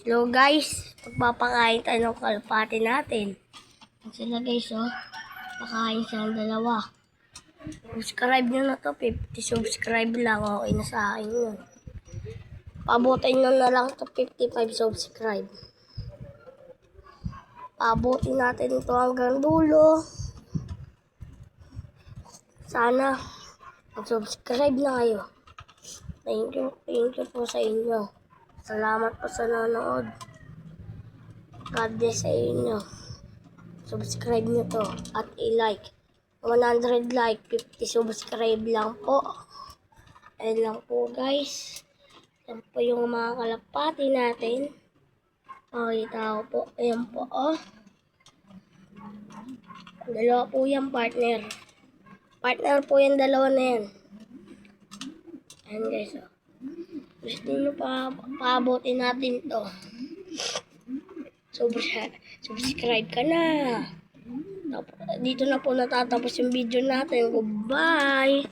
Hello guys, magpapakain tayo ng kalapati natin. Yan sila guys oh, pakain silang dalawa. Subscribe nyo na to, 50 subscribe lang, okay na sa akin yun. Pabutin nyo na lang to 55 subscribe. Pabutin natin ito hanggang dulo. Sana mag-subscribe na kayo. Thank you po sa inyo. Salamat po sa nanonood. God bless sa inyo. Subscribe nyo to at i-like. 100 like, 50 subscribe lang po. Ayun lang po guys. Yan po yung mga kalapati natin. Pakita ko po. Ayan po oh. Dalawa po yan partner. Partner po yung dalawa na yan. Ayan guys oh. Gusto nyo pa paabutin natin to. Subscribe ka na. Dito na po natatapos yung video natin. Goodbye!